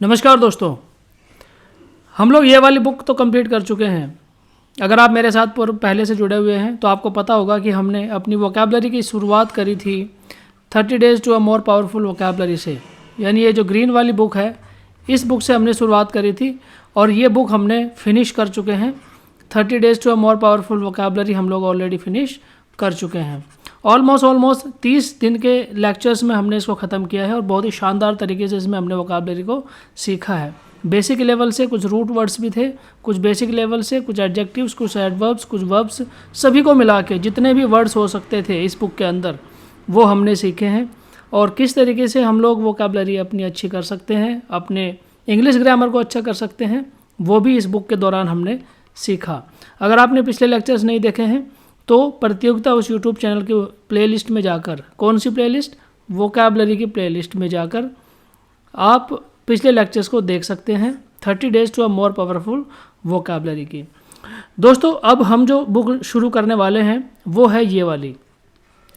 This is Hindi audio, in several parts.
नमस्कार दोस्तों, हम लोग ये वाली बुक तो कंप्लीट कर चुके हैं। अगर आप मेरे साथ पहले से जुड़े हुए हैं तो आपको पता होगा कि हमने अपनी वोकैबलरी की शुरुआत करी थी 30 days to a more powerful vocabulary से। यानी ये जो ग्रीन वाली बुक है, इस बुक से हमने शुरुआत करी थी और ये बुक हमने फिनिश कर चुके हैं। 30 days to a more powerful vocabulary हम लोग ऑलरेडी फिनिश कर चुके हैं। ऑलमोस्ट 30 दिन के लेक्चर्स में हमने इसको ख़त्म किया है और बहुत ही शानदार तरीके से इसमें हमने वोकैबलरी को सीखा है। बेसिक लेवल से कुछ रूट वर्ड्स भी थे, कुछ बेसिक लेवल से कुछ एडजेक्टिव्स, कुछ एडवर्ब्स, कुछ वर्ब्स, सभी को मिला के जितने भी वर्ड्स हो सकते थे इस बुक के अंदर वो हमने सीखे हैं। और किस तरीके से हम लोग वोकैबलरी अपनी अच्छी कर सकते हैं, अपने इंग्लिश ग्रामर को अच्छा कर सकते हैं, वो भी इस बुक के दौरान हमने सीखा। अगर आपने पिछले लेक्चर्स नहीं देखे हैं तो प्रतियोगिता उस यूट्यूब चैनल की प्लेलिस्ट में जाकर, कौन सी प्लेलिस्ट, वोकैबलरी की प्लेलिस्ट में जाकर आप पिछले लेक्चर्स को देख सकते हैं। 30 days to a more powerful vocabulary की। दोस्तों, अब हम जो बुक शुरू करने वाले हैं वो है ये वाली।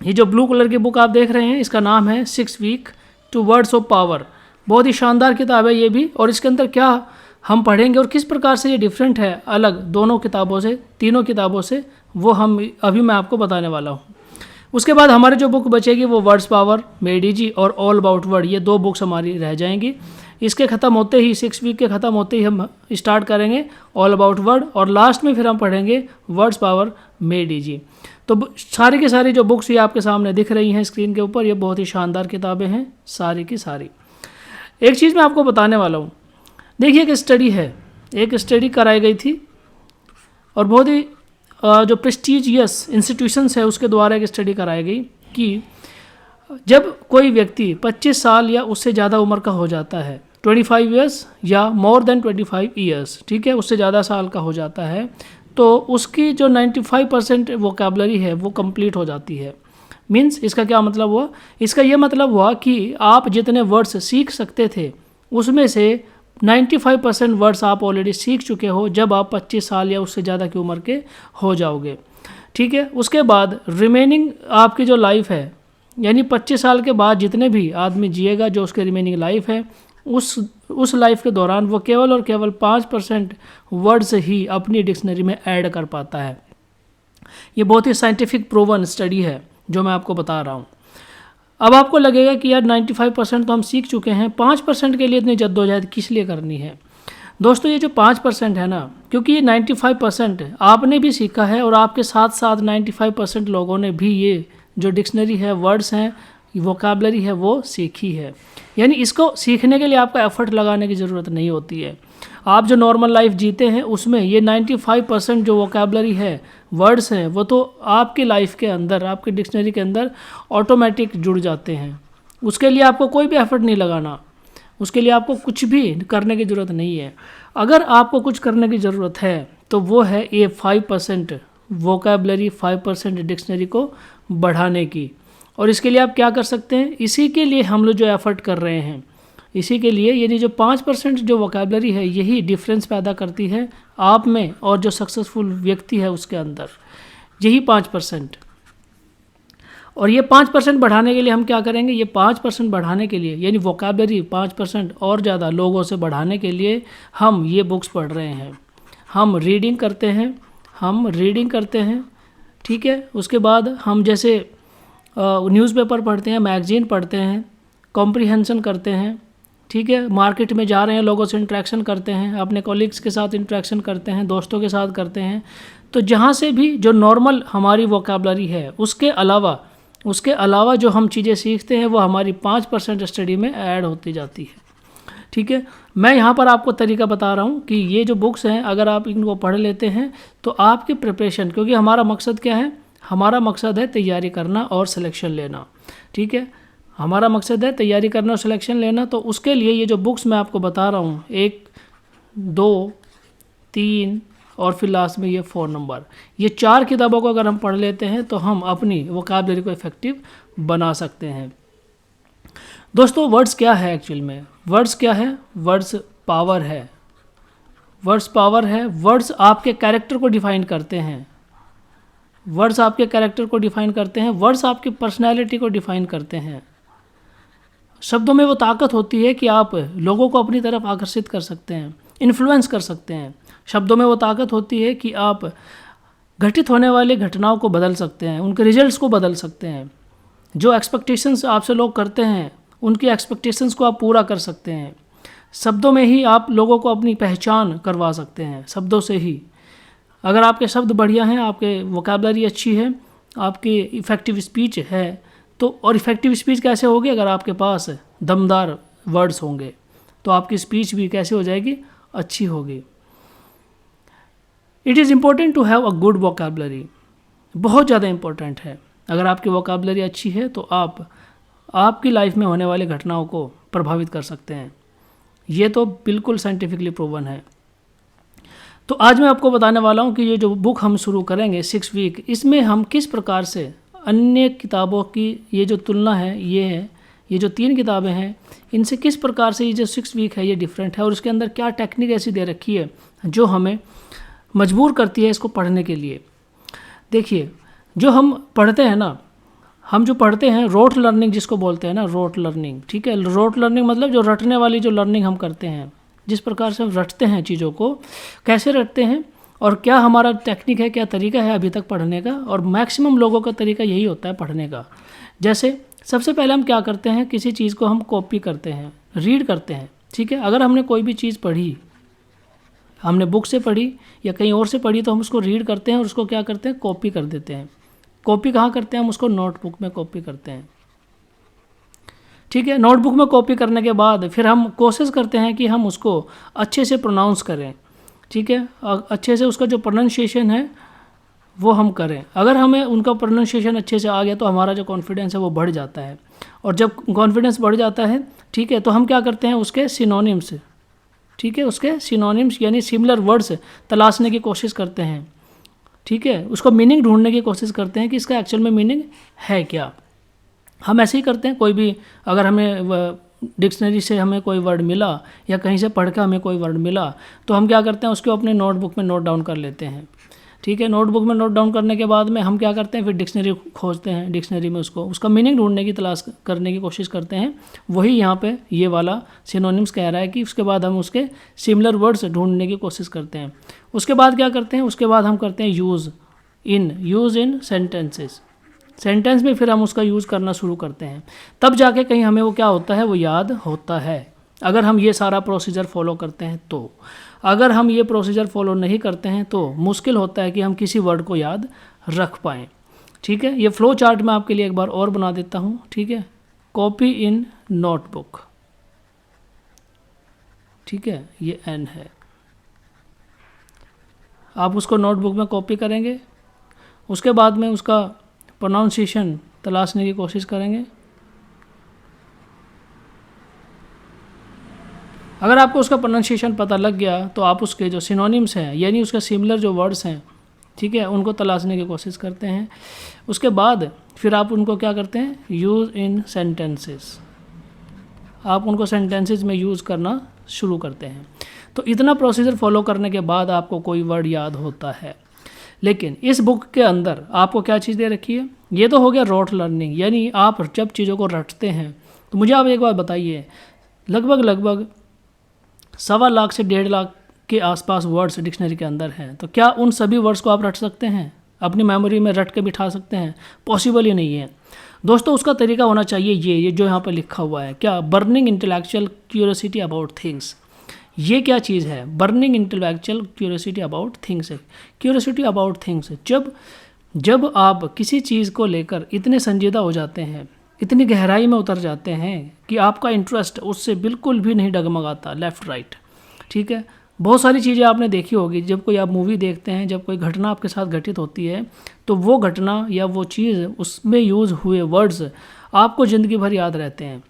ये जो ब्लू कलर की बुक आप देख रहे हैं, इसका नाम है 6 week to words of power. बहुत ही शानदार किताब है ये भी। और इसके अंदर क्या हम पढ़ेंगे और किस प्रकार से ये डिफरेंट है अलग दोनों किताबों से, तीनों किताबों से, वो अभी मैं आपको बताने वाला हूँ। उसके बाद हमारी जो बुक बचेगी वो वर्ड्स पावर, मेड इजी और ऑल अबाउट वर्ड, ये 2 बुक्स हमारी रह जाएंगी। इसके ख़त्म होते ही, 6 वीक के ख़त्म होते ही हम स्टार्ट करेंगे ऑल अबाउट वर्ड और लास्ट में फिर हम पढ़ेंगे वर्ड्स पावर, मेड इजी। तो सारी की सारी जो बुक्स ये आपके सामने दिख रही हैं स्क्रीन के ऊपर, ये बहुत ही शानदार किताबें हैं सारी की सारी। एक चीज़ मैं आपको बताने वाला हूँ। देखिए, एक स्टडी है, एक स्टडी कराई गई थी और बहुत ही जो प्रेस्टीजियस इंस्टीट्यूशंस है उसके द्वारा एक स्टडी कराई गई कि जब कोई व्यक्ति 25 साल या उससे ज़्यादा उम्र का हो जाता है, 25 ईयर्स या मोर देन 25 ईयर्स, ठीक है, उससे ज़्यादा साल का हो जाता है, तो उसकी जो 95% वोकैबलरी है वो कंप्लीट हो जाती है। मीन्स इसका क्या मतलब हुआ? इसका ये मतलब हुआ कि आप जितने वर्ड्स सीख सकते थे उसमें से 95% वर्ड्स आप ऑलरेडी सीख चुके हो जब आप 25 साल या उससे ज़्यादा की उम्र के हो जाओगे, ठीक है। उसके बाद रिमेनिंग आपकी जो लाइफ है, यानी 25 साल के बाद जितने भी आदमी जिएगा, जो उसके रिमेनिंग लाइफ है, उस लाइफ के दौरान वो केवल और केवल 5% वर्ड्स ही अपनी डिक्शनरी में ऐड कर पाता है। ये बहुत ही साइंटिफिक प्रूवन स्टडी है जो मैं आपको बता रहा हूँ। अब आपको लगेगा कि यार 95% तो हम सीख चुके हैं, 5% के लिए इतनी जद्दोजहद किस लिए करनी है? दोस्तों, ये जो 5% है ना, क्योंकि ये 95% आपने भी सीखा है और आपके साथ साथ 95% लोगों ने भी ये जो डिक्शनरी है, वर्ड्स हैं, वोकैबलरी है, वो सीखी है। यानी इसको सीखने के लिए आपका एफर्ट लगाने की ज़रूरत नहीं होती है। आप जो नॉर्मल लाइफ जीते हैं उसमें ये 95% जो वोकैबलरी है, वर्ड्स हैं, वो तो आपकी लाइफ के अंदर, आपकी डिक्शनरी के अंदर ऑटोमेटिक जुड़ जाते हैं। उसके लिए आपको कोई भी एफर्ट नहीं लगाना, उसके लिए आपको कुछ भी करने की ज़रूरत नहीं है। अगर आपको कुछ करने की ज़रूरत है तो वो है ये 5% वोकैबलरी, 5% डिक्शनरी को बढ़ाने की। और इसके लिए आप क्या कर सकते हैं? इसी के लिए हम लोग जो एफर्ट कर रहे हैं, इसी के लिए, यानी जो 5% जो वोकैबलरी है यही डिफरेंस पैदा करती है आप में और जो सक्सेसफुल व्यक्ति है उसके अंदर, यही 5%। और ये 5% बढ़ाने के लिए हम क्या करेंगे? ये 5% बढ़ाने के लिए, यानी वोकैबलरी 5% और ज़्यादा लोगों से बढ़ाने के लिए हम ये बुक्स पढ़ रहे हैं। हम रीडिंग करते हैं, ठीक है। उसके बाद हम जैसे न्यूज़पेपर पढ़ते हैं, मैगज़ीन पढ़ते हैं, कॉम्प्रिहेंशन करते हैं, ठीक है। मार्केट में जा रहे हैं, लोगों से इंटरेक्शन करते हैं, अपने कॉलीग्स के साथ इंटरेक्शन करते हैं, दोस्तों के साथ करते हैं। तो जहाँ से भी जो नॉर्मल हमारी वोकैबलरी है उसके अलावा जो हम चीज़ें सीखते हैं वो हमारी 5% स्टडी में ऐड होती जाती है, ठीक है। मैं यहाँ पर आपको तरीका बता रहा हूँ कि ये जो बुक्स हैं अगर आप इनको पढ़ लेते हैं तो आपकी प्रिपरेशन, क्योंकि हमारा मकसद क्या है? हमारा मकसद है तैयारी करना और सिलेक्शन लेना, ठीक है। हमारा मकसद है तैयारी करना और सिलेक्शन लेना। तो उसके लिए ये जो बुक्स मैं आपको बता रहा हूँ, 1, 2, 3 और फिर लास्ट में ये 4 नंबर, ये 4 किताबों को अगर हम पढ़ लेते हैं तो हम अपनी वोकैबलरी को इफेक्टिव बना सकते हैं। दोस्तों, वर्ड्स क्या है एक्चुअल में? वर्ड्स क्या है? वर्ड्स पावर है। वर्ड्स पावर है। वर्ड्स आपके कैरेक्टर को डिफाइन करते हैं। वर्ड्स आपके कैरेक्टर को डिफाइन करते हैं। वर्ड्स आपकी पर्सनैलिटी को डिफाइन करते हैं। शब्दों में वो ताकत होती है कि आप लोगों को अपनी तरफ आकर्षित कर सकते हैं, इन्फ्लुएंस कर सकते हैं। शब्दों में वो ताकत होती है कि आप घटित होने वाली घटनाओं को बदल सकते हैं, उनके रिजल्ट्स को बदल सकते हैं। जो एक्सपेक्टेशंस आपसे लोग करते हैं उनकी एक्सपेक्टेशंस को आप पूरा कर सकते हैं। शब्दों में ही आप लोगों को अपनी पहचान करवा सकते हैं, शब्दों से ही। अगर आपके शब्द बढ़िया हैं, आपके वोकैबुलरी अच्छी है, आपकी इफ़ेक्टिव स्पीच है, तो और इफ़ेक्टिव स्पीच कैसे होगी? अगर आपके पास दमदार वर्ड्स होंगे तो आपकी स्पीच भी कैसे हो जाएगी? अच्छी होगी। It is important to have a good vocabulary, बहुत ज़्यादा इम्पोर्टेंट है। अगर आपकी वोकैबुलरी अच्छी है तो आप आपकी लाइफ में होने वाली घटनाओं को प्रभावित कर सकते हैं। ये तो बिल्कुल साइंटिफिकली प्रूवन है। तो आज मैं आपको बताने वाला हूँ कि ये जो बुक हम शुरू करेंगे 6 वीक, इसमें हम किस प्रकार से अन्य किताबों की ये जो तुलना है, ये जो 3 किताबें हैं, इनसे किस प्रकार से ये जो 6 वीक है ये डिफरेंट है, और उसके अंदर क्या टेक्निक ऐसी दे रखी है जो हमें मजबूर करती है इसको पढ़ने के लिए। देखिए, जो हम पढ़ते हैं ना, हम जो पढ़ते हैं रोट लर्निंग जिसको बोलते हैं ना, रोट लर्निंग, ठीक है। रोट लर्निंग मतलब जो रटने वाली जो लर्निंग हम करते हैं, जिस प्रकार से हम रटते हैं चीज़ों को, कैसे रटते हैं और क्या हमारा टेक्निक है, क्या तरीका है अभी तक पढ़ने का, और मैक्सिमम लोगों का तरीका यही होता है पढ़ने का। जैसे सबसे पहले हम क्या करते हैं, किसी चीज़ को हम कॉपी करते हैं, रीड करते हैं, ठीक है। अगर हमने कोई भी चीज़ पढ़ी, हमने बुक से पढ़ी या कहीं और से पढ़ी, तो हम उसको रीड करते हैं और उसको क्या करते हैं, कॉपी कर देते हैं। कॉपी कहाँ करते हैं? हम उसको नोटबुक में कॉपी करते हैं, ठीक है। नोटबुक में कॉपी करने के बाद फिर हम कोशिश करते हैं कि हम उसको अच्छे से प्रोनाउंस करें, ठीक है। अच्छे से उसका जो प्रोनाउंसिएशन है वो हम करें। अगर हमें उनका प्रोनाउंसिएशन अच्छे से आ गया तो हमारा जो कॉन्फिडेंस है वो बढ़ जाता है, और जब कॉन्फिडेंस बढ़ जाता है, ठीक है, तो हम क्या करते हैं, उसके सिनोनिम्स, ठीक है, उसके सिनोनिम्स यानी सिमिलर वर्ड्स तलाशने की कोशिश करते हैं, ठीक है। उसको मीनिंग ढूंढने की कोशिश करते हैं कि इसका एक्चुअल में मीनिंग है क्या। हम ऐसे ही करते हैं, कोई भी अगर हमें डिक्शनरी से हमें कोई वर्ड मिला या कहीं से पढ़ के हमें कोई वर्ड मिला, तो हम क्या करते हैं, उसको अपने नोटबुक में नोट डाउन कर लेते हैं, ठीक है। नोटबुक में नोट डाउन करने के बाद में हम क्या करते हैं, फिर डिक्शनरी खोजते हैं, डिक्शनरी में उसका मीनिंग ढूंढने की तलाश करने की कोशिश करते हैं। वही यहाँ पे ये वाला सिनोनिम्स कह रहा है कि उसके बाद हम उसके सिमिलर वर्ड्स ढूंढने की कोशिश करते हैं। उसके बाद क्या करते हैं, उसके बाद हम करते हैं यूज़ इन सेंटेंसेस। सेंटेंस में फिर हम उसका यूज़ करना शुरू करते हैं, तब जाके कहीं हमें वो क्या होता है, वो याद होता है। अगर हम ये सारा प्रोसीजर फॉलो करते हैं तो। अगर हम ये प्रोसीजर फॉलो नहीं करते हैं तो मुश्किल होता है कि हम किसी वर्ड को याद रख पाएँ, ठीक है। ये फ्लो चार्ट मैं आपके लिए एक बार और बना देता हूँ, ठीक है। कॉपी इन नोटबुक, ठीक है, ये एन है। आप उसको नोटबुक में कॉपी करेंगे, उसके बाद में उसका प्रोनाउंसिएशन तलाशने की कोशिश करेंगे। अगर आपको उसका प्रोनाउंसिएशन पता लग गया तो आप उसके जो सिनोनिम्स हैं यानी उसके सिमिलर जो वर्ड्स हैं, ठीक है, उनको तलाशने की कोशिश करते हैं। उसके बाद फिर आप उनको क्या करते हैं, यूज़ इन सेंटेंसेस। आप उनको सेंटेंसेस में यूज़ करना शुरू करते हैं। तो इतना प्रोसीजर फॉलो करने के बाद आपको कोई वर्ड याद होता है। लेकिन इस बुक के अंदर आपको क्या चीज़ दे रखी है, ये तो हो गया रोट लर्निंग, यानी आप जब चीज़ों को रटते हैं। तो मुझे आप एक बात बताइए, लगभग 1.25 लाख से 1.5 लाख के आसपास वर्ड्स डिक्शनरी के अंदर हैं, तो क्या उन सभी वर्ड्स को आप रट सकते हैं, अपनी मेमोरी में रट के बिठा सकते हैं? पॉसिबल ही नहीं है दोस्तों। उसका तरीका होना चाहिए ये जो यहाँ पर लिखा हुआ है, क्या, burning intellectual curiosity about things. ये क्या चीज़ है, burning intellectual curiosity about things है। क्यूरियोसिटी अबाउट थिंग्स, जब आप किसी चीज़ को लेकर इतने संजीदा हो जाते हैं, इतनी गहराई में उतर जाते हैं कि आपका इंटरेस्ट उससे बिल्कुल भी नहीं डगमगाता लेफ़्ट राइट, ठीक है। बहुत सारी चीज़ें आपने देखी होगी, जब कोई आप मूवी देखते हैं, जब कोई घटना आपके साथ घटित होती है, तो वो घटना या वो चीज़, उसमें यूज़ हुए वर्ड्स आपको ज़िंदगी भर याद रहते हैं।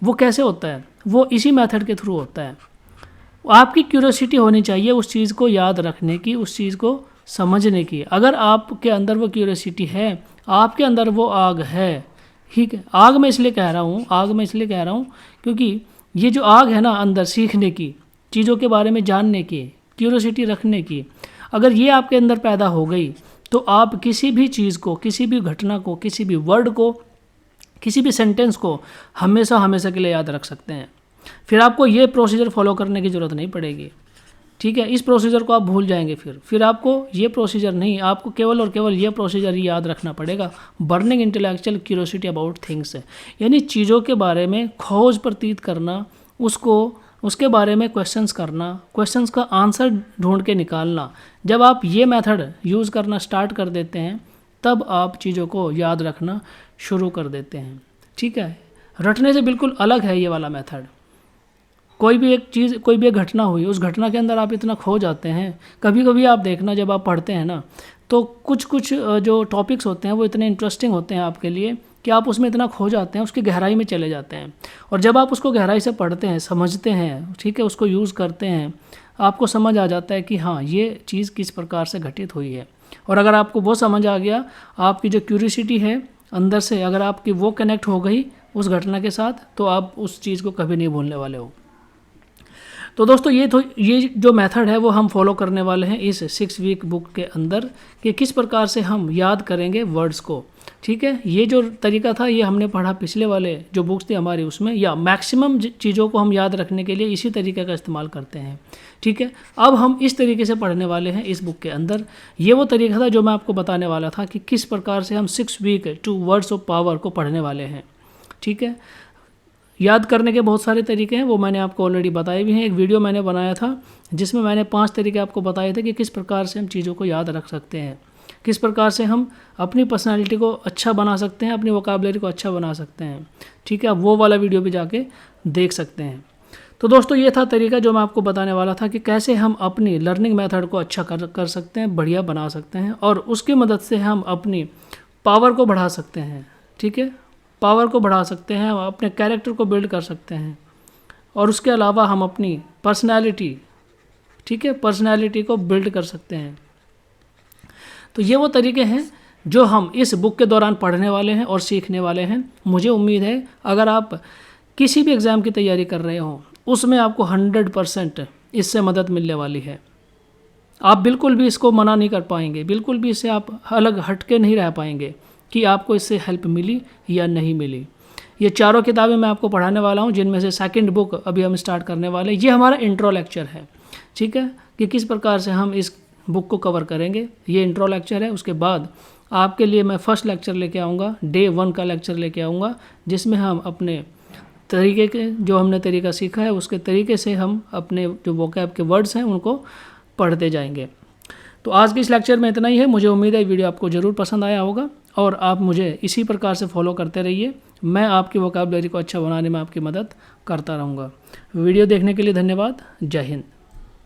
वो कैसे होता है, वो इसी मेथड के थ्रू होता है। आपकी क्यूरियोसिटी होनी चाहिए उस चीज़ को याद रखने की, उस चीज़ को समझने की। अगर आपके अंदर वो क्यूरियोसिटी है, आपके अंदर वो आग है, ठीक है। आग मैं इसलिए कह रहा हूँ क्योंकि ये जो आग है ना अंदर, सीखने की, चीज़ों के बारे में जानने की, क्यूरियोसिटी रखने की, अगर ये आपके अंदर पैदा हो गई तो आप किसी भी चीज़ को, किसी भी घटना को, किसी भी वर्ड को किसी भी सेंटेंस को हमेशा हमेशा के लिए याद रख सकते हैं। फिर आपको ये प्रोसीजर फॉलो करने की ज़रूरत नहीं पड़ेगी, ठीक है। इस प्रोसीजर को आप भूल जाएंगे, फिर आपको ये प्रोसीजर नहीं, आपको केवल और केवल ये प्रोसीजर ही याद रखना पड़ेगा। Burning intellectual curiosity about things, यानी चीज़ों के बारे में खोज प्रतीत करना, उसके बारे में क्वेश्चंस करना, क्वेश्चंस का आंसर ढूंढ के निकालना। जब आप ये मेथड यूज़ करना स्टार्ट कर देते हैं तब आप चीज़ों को याद रखना शुरू कर देते हैं, ठीक है। रटने से बिल्कुल अलग है ये वाला मेथड। कोई भी एक चीज़, कोई भी एक घटना हुई, उस घटना के अंदर आप इतना खो जाते हैं। कभी कभी आप देखना, जब आप पढ़ते हैं ना, तो कुछ जो टॉपिक्स होते हैं वो इतने इंटरेस्टिंग होते हैं आपके लिए कि आप उसमें इतना खो जाते हैं, उसकी गहराई में चले जाते हैं। और जब आप उसको गहराई से पढ़ते हैं, समझते हैं, ठीक है, उसको यूज़ करते हैं, आपको समझ आ जाता है कि हाँ ये चीज़ किस प्रकार से घटित हुई है। और अगर आपको वो समझ आ गया, आपकी जो क्यूरियोसिटी है अंदर से, अगर आपकी वो कनेक्ट हो गई उस घटना के साथ, तो आप उस चीज़ को कभी नहीं भूलने वाले हो। तो दोस्तों ये जो मेथड है वो हम फॉलो करने वाले हैं इस 6 वीक बुक के अंदर, कि किस प्रकार से हम याद करेंगे वर्ड्स को, ठीक है। ये जो तरीका था ये हमने पढ़ा पिछले वाले जो बुक्स थी हमारी उसमें, या मैक्सिमम चीज़ों को हम याद रखने के लिए इसी तरीके का इस्तेमाल करते हैं, ठीक है। अब हम इस तरीके से पढ़ने वाले हैं इस बुक के अंदर। ये वो तरीका था जो मैं आपको बताने वाला था कि किस प्रकार से हम 6 week to words of power को पढ़ने वाले हैं, ठीक है। याद करने के बहुत सारे तरीके हैं, वो मैंने आपको ऑलरेडी बताए भी हैं। एक वीडियो मैंने बनाया था जिसमें मैंने 5 तरीके आपको बताए थे कि किस प्रकार से हम चीज़ों को याद रख सकते हैं, किस प्रकार से हम अपनी पर्सनालिटी को अच्छा बना सकते हैं, अपनी वोकैबुलरी को अच्छा बना सकते हैं, ठीक है। आप वो वाला वीडियो भी जाके देख सकते हैं। तो दोस्तों ये था तरीका जो मैं आपको बताने वाला था कि कैसे हम अपनी लर्निंग मेथड को अच्छा कर सकते हैं, बढ़िया बना सकते हैं, और उसकी मदद से हम अपनी पावर को बढ़ा सकते हैं, ठीक है। पावर को बढ़ा सकते हैं, हम अपने कैरेक्टर को बिल्ड कर सकते हैं, और उसके अलावा हम अपनी पर्सनैलिटी, ठीक है, पर्सनैलिटी को बिल्ड कर सकते हैं। तो ये वो तरीके हैं जो हम इस बुक के दौरान पढ़ने वाले हैं और सीखने वाले हैं। मुझे उम्मीद है अगर आप किसी भी एग्ज़ाम की तैयारी कर रहे हो उसमें आपको 100% इससे मदद मिलने वाली है। आप बिल्कुल भी इसको मना नहीं कर पाएंगे, बिल्कुल भी इससे आप अलग हटके नहीं रह पाएंगे कि आपको इससे हेल्प मिली या नहीं मिली। ये चारों किताबें मैं आपको पढ़ाने वाला हूँ, जिनमें से सेकंड बुक अभी हम स्टार्ट करने वाले हैं। ये हमारा इंट्रो लेक्चर है, ठीक है, कि किस प्रकार से हम इस बुक को कवर करेंगे। ये इंट्रो लेक्चर है। उसके बाद आपके लिए मैं फर्स्ट लेक्चर लेके आऊँगा, डे 1 का लेक्चर लेके आऊँगा, जिसमें हम अपने तरीके के जो हमने तरीका सीखा है उसके तरीके से हम अपने जो वोकैब के वर्ड्स हैं उनको पढ़ते जाएंगे। तो आज के इस लेक्चर में इतना ही है। मुझे उम्मीद है वीडियो आपको ज़रूर पसंद आया होगा और आप मुझे इसी प्रकार से फॉलो करते रहिए। मैं आपकी वोकैबुलरी को अच्छा बनाने में आपकी मदद करता रहूँगा। वीडियो देखने के लिए धन्यवाद। जय हिंद।